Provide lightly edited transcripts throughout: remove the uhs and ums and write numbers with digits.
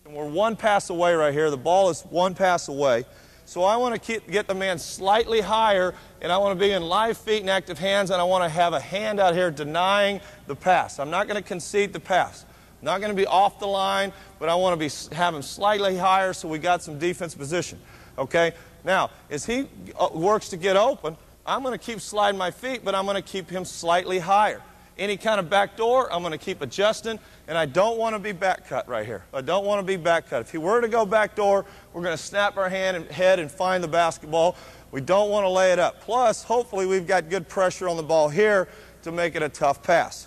And we're one pass away right here. The ball is one pass away. So I want to get the man slightly higher, and I want to be in live feet and active hands, and I want to have a hand out here denying the pass. I'm not going to concede the pass. I'm not going to be off the line, but I want to have him slightly higher so we got some defense position. Okay? Now, as he works to get open, I'm going to keep sliding my feet, but I'm going to keep him slightly higher. Any kind of back door, I'm going to keep adjusting, and I don't want to be back cut right here. I don't want to be back cut. If he were to go back door, we're going to snap our head and find the basketball. We don't want to lay it up. Plus, hopefully, we've got good pressure on the ball here to make it a tough pass.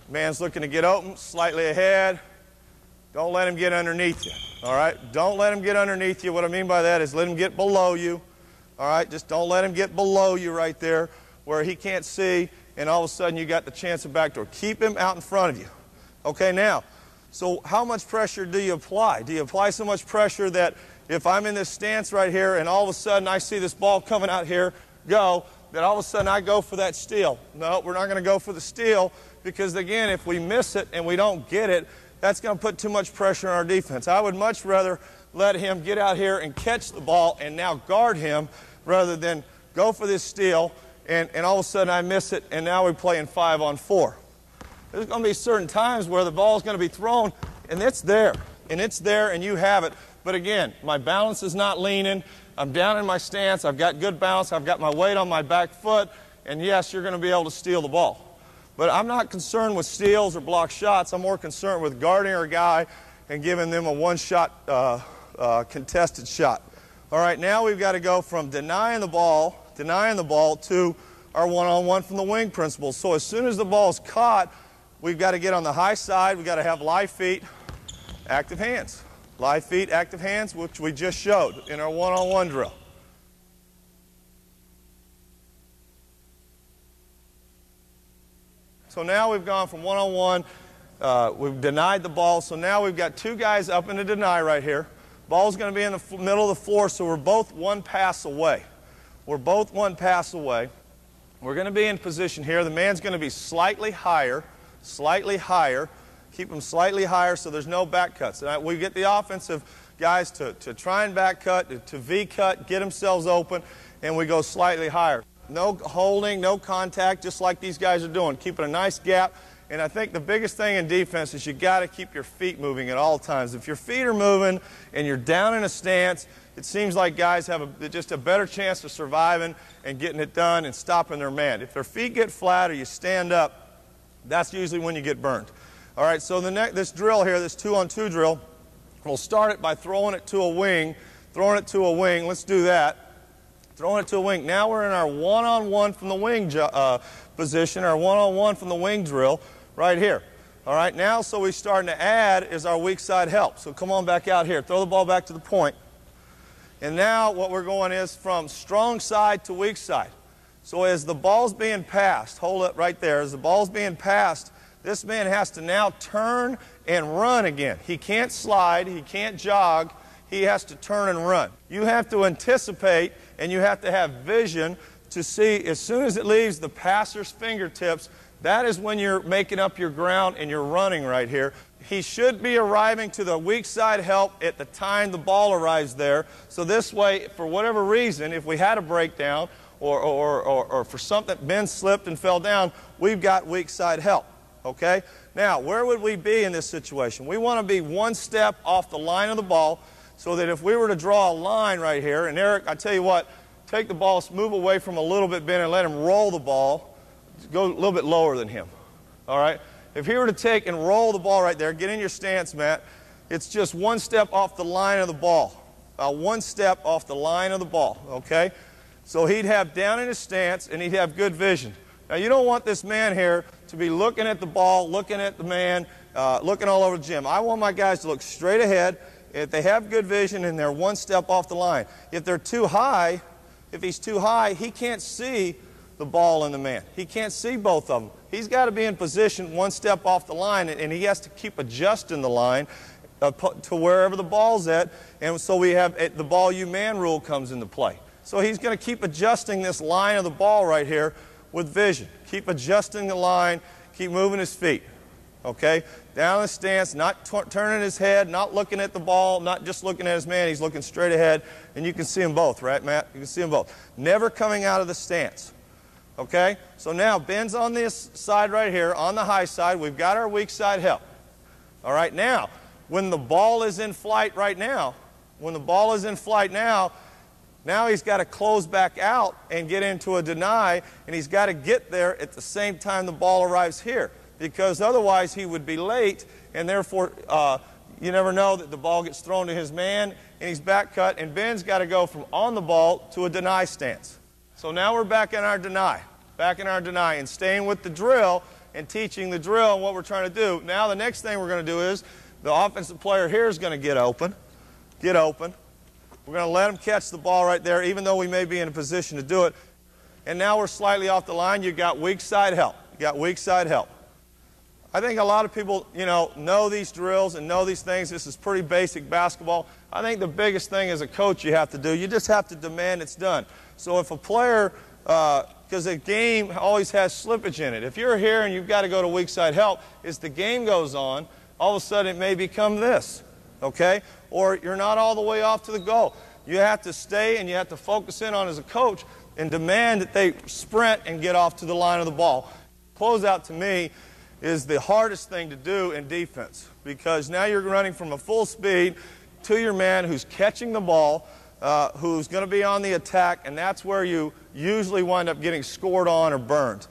Man's looking to get open, slightly ahead. Don't let him get underneath you. All right? Don't let him get underneath you. What I mean by that is let him get below you. All right? Just don't let him get below you right there where he can't see, and all of a sudden you got the chance of backdoor. Keep him out in front of you. Okay, now, so how much pressure do you apply? Do you apply so much pressure that if I'm in this stance right here and all of a sudden I see this ball coming out here, that all of a sudden I go for that steal? No, we're not going to go for the steal because, again, if we miss it and we don't get it, that's going to put too much pressure on our defense. I would much rather let him get out here and catch the ball and now guard him rather than go for this steal and all of a sudden I miss it and now we're playing 5-on-4. There's going to be certain times where the ball is going to be thrown and it's there and you have it. But again, my balance is not leaning. I'm down in my stance. I've got good balance. I've got my weight on my back foot. And yes, you're going to be able to steal the ball. But I'm not concerned with steals or block shots. I'm more concerned with guarding our guy and giving them a one-shot contested shot. All right, now we've got to go from denying the ball to our one-on-one from the wing principle. So as soon as the ball is caught, we've got to get on the high side. We've got to have live feet, active hands. Live feet, active hands, which we just showed in our one-on-one drill. So now we've gone from one-on-one, we've denied the ball, so now we've got two guys up in the deny right here. Ball's going to be in the middle of the floor, so we're both one pass away. We're both one pass away. We're going to be in position here. The man's going to be slightly higher. Keep him slightly higher so there's no back cuts. And we get the offensive guys to try and back cut, to V-cut, get themselves open, and we go slightly higher. No holding, no contact, just like these guys are doing, keeping a nice gap. And I think the biggest thing in defense is you got to keep your feet moving at all times. If your feet are moving and you're down in a stance, it seems like guys have just a better chance of surviving and getting it done and stopping their man. If their feet get flat or you stand up, that's usually when you get burned. All right, so this drill here, this 2-on-2 drill, we'll start it by throwing it to a wing. Let's do that. Throwing it to a wing. Now we're in our one-on-one from the wing position, our one-on-one from the wing drill right here. All right, now so we're starting to add is our weak side help. So come on back out here. Throw the ball back to the point. And now what we're going is from strong side to weak side. So as the ball's being passed, hold it right there, as the ball's being passed, this man has to now turn and run again. He can't slide, he can't jog, he has to turn and run. You have to anticipate and you have to have vision to see as soon as it leaves the passer's fingertips, that is when you're making up your ground and you're running right here. He should be arriving to the weak side help at the time the ball arrives there. So this way, for whatever reason, if we had a breakdown or for something, Ben slipped and fell down, we've got weak side help. Okay? Now, where would we be in this situation? We want to be one step off the line of the ball so that if we were to draw a line right here, and Eric, I tell you what, take the ball, move away from a little bit, Ben, and let him roll the ball. Go a little bit lower than him. All right? If he were to take and roll the ball right there, get in your stance, Matt, it's just one step off the line of the ball. One step off the line of the ball, okay? So he'd have down in his stance, and he'd have good vision. Now, you don't want this man here to be looking at the ball, looking at the man, looking all over the gym. I want my guys to look straight ahead. If they have good vision and they're one step off the line. If they're too high, if he's too high, he can't see the ball and the man. He can't see both of them. He's got to be in position one step off the line, and he has to keep adjusting the line to wherever the ball's at. And so we have the ball you man rule comes into play. So he's going to keep adjusting this line of the ball right here with vision. Keep adjusting the line, keep moving his feet. Okay? down in the stance, not turning his head, not looking at the ball, not just looking at his man. He's looking straight ahead, and you can see them both, right, Matt? You can see them both. Never coming out of the stance. Okay? So now Ben's on this side right here, on the high side. We've got our weak side help. All right, now, when the ball is in flight right now, now he's got to close back out and get into a deny, and he's got to get there at the same time the ball arrives here, because otherwise he would be late, and therefore you never know that the ball gets thrown to his man, and he's back cut, and Ben's got to go from on the ball to a deny stance. So now we're back in our deny, and staying with the drill and teaching the drill and what we're trying to do. Now the next thing we're going to do is the offensive player here is going to get open. We're going to let him catch the ball right there, even though we may be in a position to do it. And now we're slightly off the line. You've got weak side help. I think a lot of people, know these drills and know these things. This is pretty basic basketball. I think the biggest thing as a coach you have to do, you just have to demand it's done. So if a player, because a game always has slippage in it. If you're here and you've got to go to weak side help, as the game goes on, all of a sudden it may become this, okay? Or you're not all the way off to the goal. You have to stay and you have to focus in on as a coach and demand that they sprint and get off to the line of the ball. Closeout to me is the hardest thing to do in defense, because now you're running from a full speed to your man who's catching the ball, who's going to be on the attack, and that's where you usually wind up getting scored on or burned.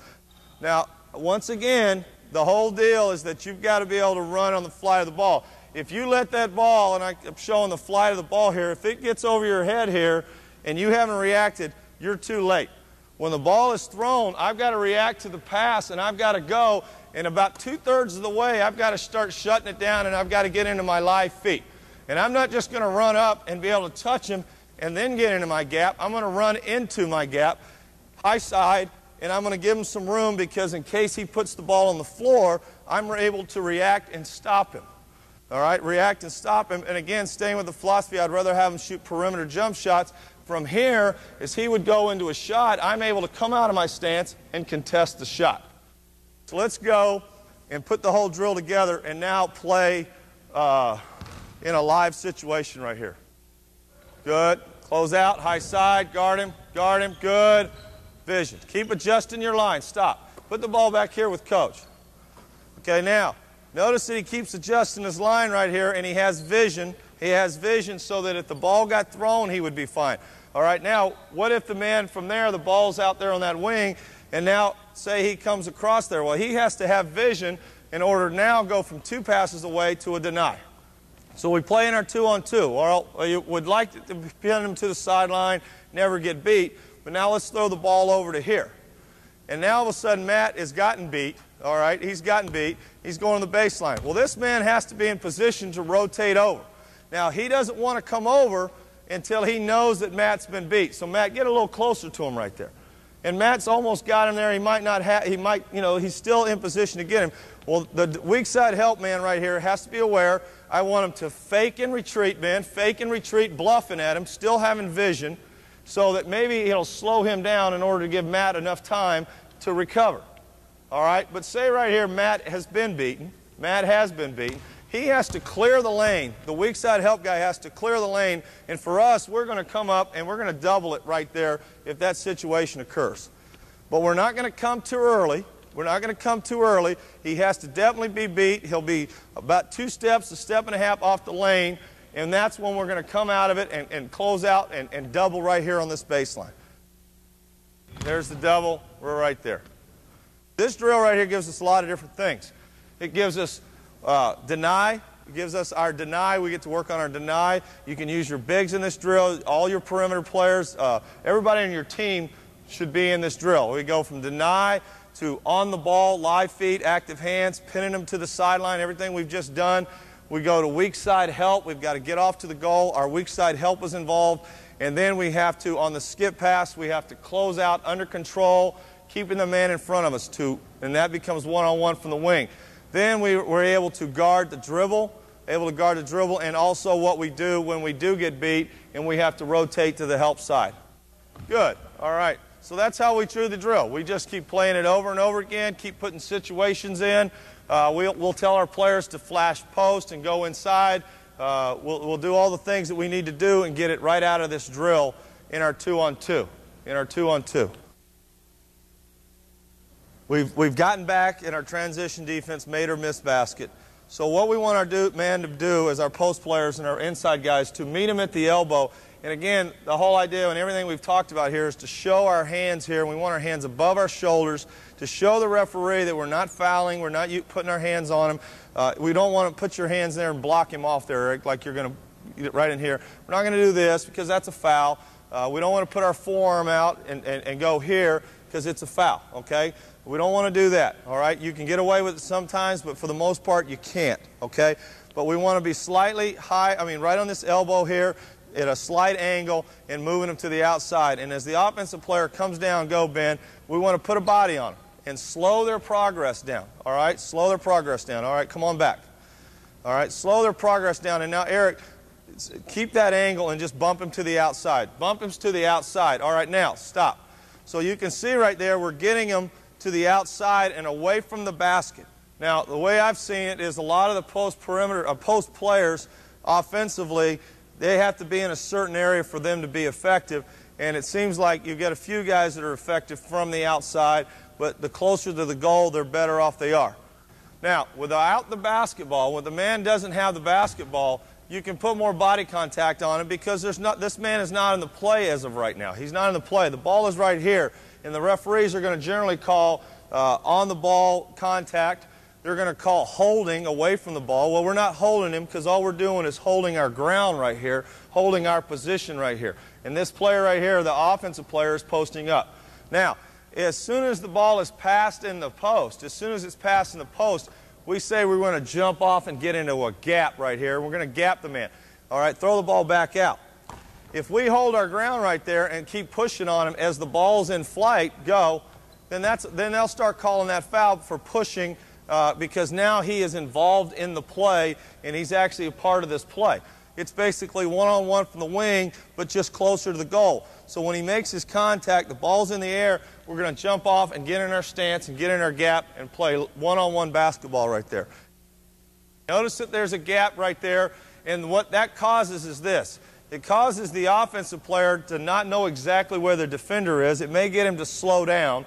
Now, once again, the whole deal is that you've got to be able to run on the flight of the ball. If you let that ball, and I'm showing the flight of the ball here, if it gets over your head here and you haven't reacted, you're too late. When the ball is thrown, I've got to react to the pass, and I've got to go, and about 2/3 of the way, I've got to start shutting it down, and I've got to get into my live feet. And I'm not just going to run up and be able to touch him and then get into my gap. I'm going to run into my gap, high side, and I'm going to give him some room, because in case he puts the ball on the floor, I'm able to react and stop him. All right, react and stop him. And again, staying with the philosophy, I'd rather have him shoot perimeter jump shots. From here, as he would go into a shot, I'm able to come out of my stance and contest the shot. So let's go and put the whole drill together and now play in a live situation right here. Good. Close out, high side, guard him, good. Vision. Keep adjusting your line. Stop. Put the ball back here with coach. Okay, now, notice that he keeps adjusting his line right here, and he has vision. He has vision so that if the ball got thrown, he would be fine. All right, now, what if the man from there, the ball's out there on that wing, and now say he comes across there? Well, he has to have vision in order to now go from 2 passes away to a deny. So we play in our 2-on-2. Or you would like to pin him to the sideline, never get beat. But now let's throw the ball over to here. And now all of a sudden Matt has gotten beat. All right, he's gotten beat. He's going to the baseline. Well, this man has to be in position to rotate over. Now, he doesn't want to come over until he knows that Matt's been beat. So Matt, get a little closer to him right there. And Matt's almost got him there. He might not have, he's still in position to get him. Well, the weak side help man right here has to be aware. I want him to fake and retreat, Ben. Fake and retreat, bluffing at him, still having vision, so that maybe he'll slow him down in order to give Matt enough time to recover. All right? But say right here, Matt has been beaten. Matt has been beaten. He has to clear the lane. The weak side help guy has to clear the lane. And for us, we're going to come up and we're going to double it right there if that situation occurs. But we're not going to come too early. We're not going to come too early. He has to definitely be beat. He'll be about 2 steps, 1.5 steps off the lane. And that's when we're going to come out of it and close out and double right here on this baseline. There's the double. We're right there. This drill right here gives us a lot of different things. It gives us deny. It gives us our deny. We get to work on our deny. You can use your bigs in this drill. All your perimeter players, everybody on your team should be in this drill. We go from deny to on the ball, live feet, active hands, pinning them to the sideline, everything we've just done. We go to weak side help. We've got to get off to the goal. Our weak side help is involved. And then we have to, on the skip pass, we have to close out under control, keeping the man in front of us, and that becomes one-on-one from the wing. Then we're able to guard the dribble, and also what we do when we do get beat and we have to rotate to the help side. Good. All right. So that's how we do the drill. We just keep playing it over and over again, keep putting situations in. We'll tell our players to flash post and go inside. We'll do all the things that we need to do and get it right out of this drill in our 2-on-2. We've gotten back in our transition defense, made or missed basket. So what we want our man to do is our post players and our inside guys to meet him at the elbow. And again, the whole idea and everything we've talked about here is to show our hands here. We want our hands above our shoulders to show the referee that we're not fouling, we're not putting our hands on him. We don't want to put your hands there and block him off there, Eric, like you're going to get right in here. We're not going to do this because that's a foul. We don't want to put our forearm out and go here because it's a foul, okay? We don't want to do that, all right? You can get away with it sometimes, but for the most part, you can't, okay? But we want to be slightly high, right on this elbow here, at a slight angle, and moving them to the outside. And as the offensive player comes down, go, Ben, we want to put a body on them and slow their progress down, all right? Slow their progress down, all right? Come on back. All right, slow their progress down. And now, Eric, keep that angle and just bump him to the outside. Bump him to the outside. All right, now, stop. So you can see right there, we're getting him to the outside and away from the basket. Now, the way I've seen it is a lot of the post players offensively, they have to be in a certain area for them to be effective. And it seems like you've got a few guys that are effective from the outside, but the closer to the goal, the better off they are. Now, without the basketball, when the man doesn't have the basketball, you can put more body contact on him because this man is not in the play as of right now. He's not in the play. The ball is right here. And the referees are going to generally call on the ball contact. They're going to call holding away from the ball. Well, we're not holding him because all we're doing is holding our ground right here, holding our position right here. And this player right here, the offensive player, is posting up. Now, as soon as the ball is passed in the post, we say we want to jump off and get into a gap right here. We're going to gap the man. All right, throw the ball back out. If we hold our ground right there and keep pushing on him as the ball's in flight, then they'll start calling that foul for pushing because now he is involved in the play and he's actually a part of this play. It's basically one-on-one from the wing, but just closer to the goal. So when he makes his contact, the ball's in the air, we're going to jump off and get in our stance and get in our gap and play one-on-one basketball right there. Notice that there's a gap right there, and what that causes is this. It causes the offensive player to not know exactly where the defender is. It may get him to slow down.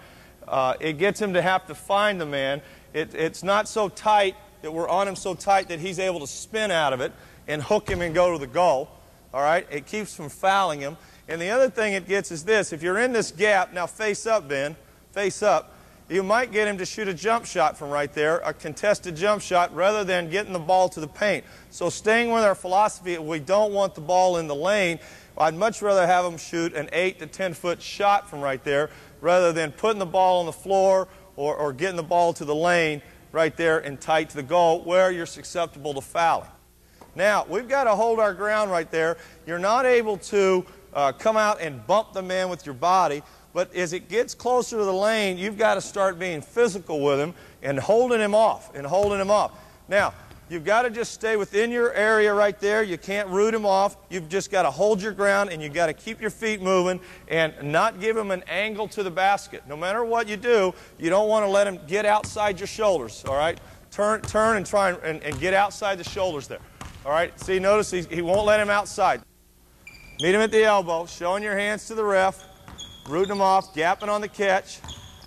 It gets him to have to find the man. It's not so tight that we're on him so tight that he's able to spin out of it and hook him and go to the goal. All right? It keeps from fouling him. And the other thing it gets is this. If you're in this gap, now face up, Ben, face up, you might get him to shoot a jump shot from right there, a contested jump shot, rather than getting the ball to the paint. So staying with our philosophy, we don't want the ball in the lane. I'd much rather have him shoot an 8 to 10-foot shot from right there rather than putting the ball on the floor or getting the ball to the lane right there and tight to the goal where you're susceptible to fouling. Now, we've got to hold our ground right there. You're not able to come out and bump the man with your body. But as it gets closer to the lane, you've got to start being physical with him and holding him off Now, you've got to just stay within your area right there. You can't root him off. You've just got to hold your ground, and you've got to keep your feet moving and not give him an angle to the basket. No matter what you do, you don't want to let him get outside your shoulders, all right? Turn and try and get outside the shoulders there. All right? See, notice he won't let him outside. Meet him at the elbow, showing your hands to the ref. Rooting him off, gapping on the catch.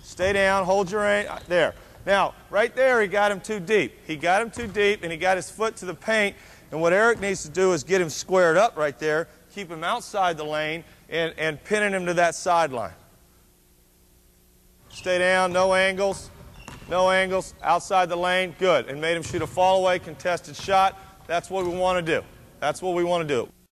Stay down, hold your aim. There. Now, right there, he got him too deep. He got him too deep, and he got his foot to the paint. And what Eric needs to do is get him squared up right there, keep him outside the lane, and pinning him to that sideline. Stay down, no angles, outside the lane, good. And made him shoot a fall-away contested shot. That's what we want to do. That's what we want to do.